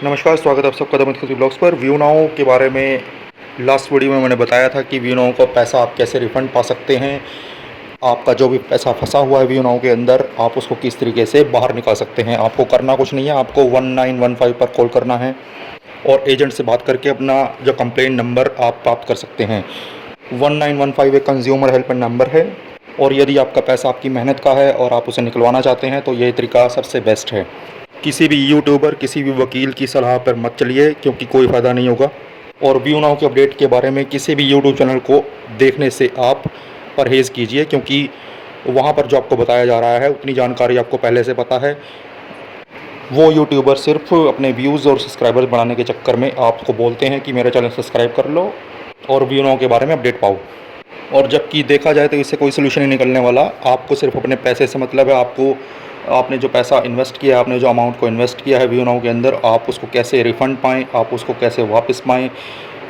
नमस्कार, स्वागत है आप सबका दमन खुशी ब्लॉग्स पर। व्यू नाउ के बारे में लास्ट वीडियो में मैंने बताया था कि व्यू नाउ का पैसा आप कैसे रिफ़ंड पा सकते हैं। आपका जो भी पैसा फंसा हुआ है व्यू नाउ के अंदर, आप उसको किस तरीके से बाहर निकाल सकते हैं। आपको करना कुछ नहीं है, आपको 1915 पर कॉल करना है और एजेंट से बात करके अपना जो कंप्लेंट नंबर आप प्राप्त कर सकते हैं। 1915 एक कंज्यूमर हेल्पलाइन नंबर है और यदि आपका पैसा आपकी मेहनत का है और आप उसे निकलवाना चाहते हैं तो ये तरीका सबसे बेस्ट है। किसी भी यूट्यूबर, किसी भी वकील की सलाह पर मत चलिए, क्योंकि कोई फ़ायदा नहीं होगा। और व्यू नाउ के अपडेट के बारे में किसी भी यूट्यूब चैनल को देखने से आप परहेज़ कीजिए, क्योंकि वहाँ पर जो आपको बताया जा रहा है उतनी जानकारी आपको पहले से पता है। वो यूट्यूबर सिर्फ अपने व्यूज़ और सब्सक्राइबर्स बढ़ाने के चक्कर में आपको बोलते हैं कि मेरा चैनल सब्सक्राइब कर लो और व्यू नाउ के बारे में अपडेट पाओ। और जबकि देखा जाए तो इससे कोई सोल्यूशन नहीं निकलने वाला। आपको सिर्फ अपने पैसे से मतलब है। आपने जो पैसा इन्वेस्ट किया, आपने जो अमाउंट को इन्वेस्ट किया है व्यू नाउ के अंदर, आप उसको कैसे रिफ़ंड पाएँ, आप उसको कैसे वापस पाएँ,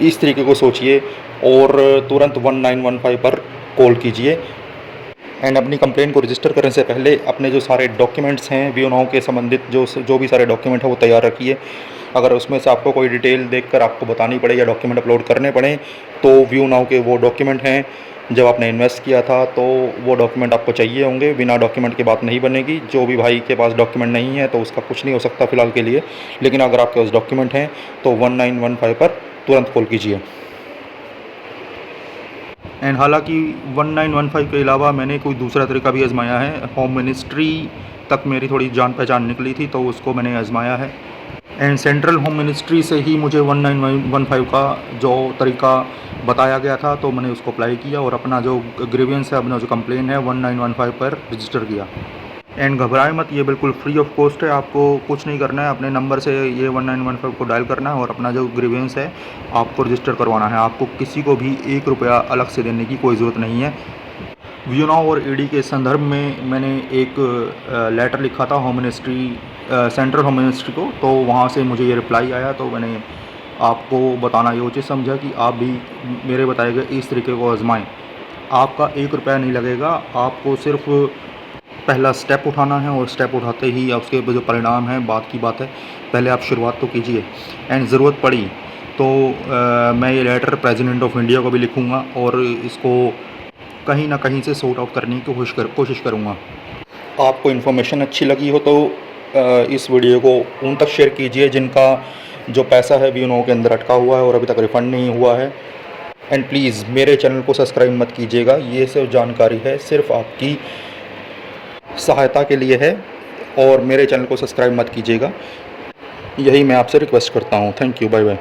इस तरीके को सोचिए और तुरंत 1915 पर कॉल कीजिए। एंड अपनी कंप्लेन को रजिस्टर करने से पहले अपने जो सारे डॉक्यूमेंट्स हैं व्यू नाउ के संबंधित, जो भी सारे डॉक्यूमेंट हैं वो तैयार रखिए। अगर उसमें से आपको कोई डिटेल देखकर आपको बतानी पड़े या डॉक्यूमेंट अपलोड करने पड़ें, तो व्यू नाउ के वो डॉक्यूमेंट हैं जब आपने इन्वेस्ट किया था, तो वो डॉक्यूमेंट आपको चाहिए होंगे। बिना डॉक्यूमेंट की बात नहीं बनेगी। जो भी भाई के पास डॉक्यूमेंट नहीं है तो उसका कुछ नहीं हो सकता फ़िलहाल के लिए, लेकिन अगर आपके पास डॉक्यूमेंट हैं तो 1915 पर तुरंत कॉल कीजिए। एंड हालांकि 1915 के अलावा मैंने कोई दूसरा तरीका भी आजमाया है। होम मिनिस्ट्री तक मेरी थोड़ी जान पहचान निकली थी तो उसको मैंने आजमाया है। एंड सेंट्रल होम मिनिस्ट्री से ही मुझे 1915 का जो तरीका बताया गया था तो मैंने उसको अप्लाई किया और अपना जो ग्रीवियंस है, अपना जो कंप्लेन है 1915 पर रजिस्टर किया। एंड घबराए मत, ये बिल्कुल फ्री ऑफ कॉस्ट है। आपको कुछ नहीं करना है, अपने नंबर से ये 1915 को डायल करना है और अपना जो ग्रीवियंस है आपको रजिस्टर करवाना है। आपको किसी को भी 1 रुपया अलग से देने की कोई ज़रूरत नहीं है। व्यू नाउ और ईडी के संदर्भ में मैंने एक लेटर लिखा था home ministry, central home ministry को, तो वहाँ से मुझे ये रिप्लाई आया। तो मैंने आपको बताना ये उचित समझा कि आप भी मेरे बताए गए इस तरीके को आजमाएं। आपका 1 रुपया नहीं लगेगा। आपको सिर्फ पहला स्टेप उठाना है और स्टेप उठाते ही उसके जो परिणाम है बात की बात है। पहले आप शुरुआत तो कीजिए। एंड ज़रूरत पड़ी तो मैं ये लेटर प्रेसिडेंट ऑफ इंडिया को भी लिखूँगा और इसको कहीं ना कहीं से सॉर्ट आउट करने की कोशिश करूँगा। आपको इन्फॉर्मेशन अच्छी लगी हो तो इस वीडियो को उन तक शेयर कीजिए जिनका जो पैसा है व्यू नाउ के अंदर अटका हुआ है और अभी तक रिफ़ंड नहीं हुआ है। एंड प्लीज़ मेरे चैनल को सब्सक्राइब मत कीजिएगा। ये सिर्फ जानकारी है, सिर्फ आपकी सहायता के लिए है, और मेरे चैनल को सब्सक्राइब मत कीजिएगा। यही मैं आपसे रिक्वेस्ट करता हूँ। Thank you, bye bye.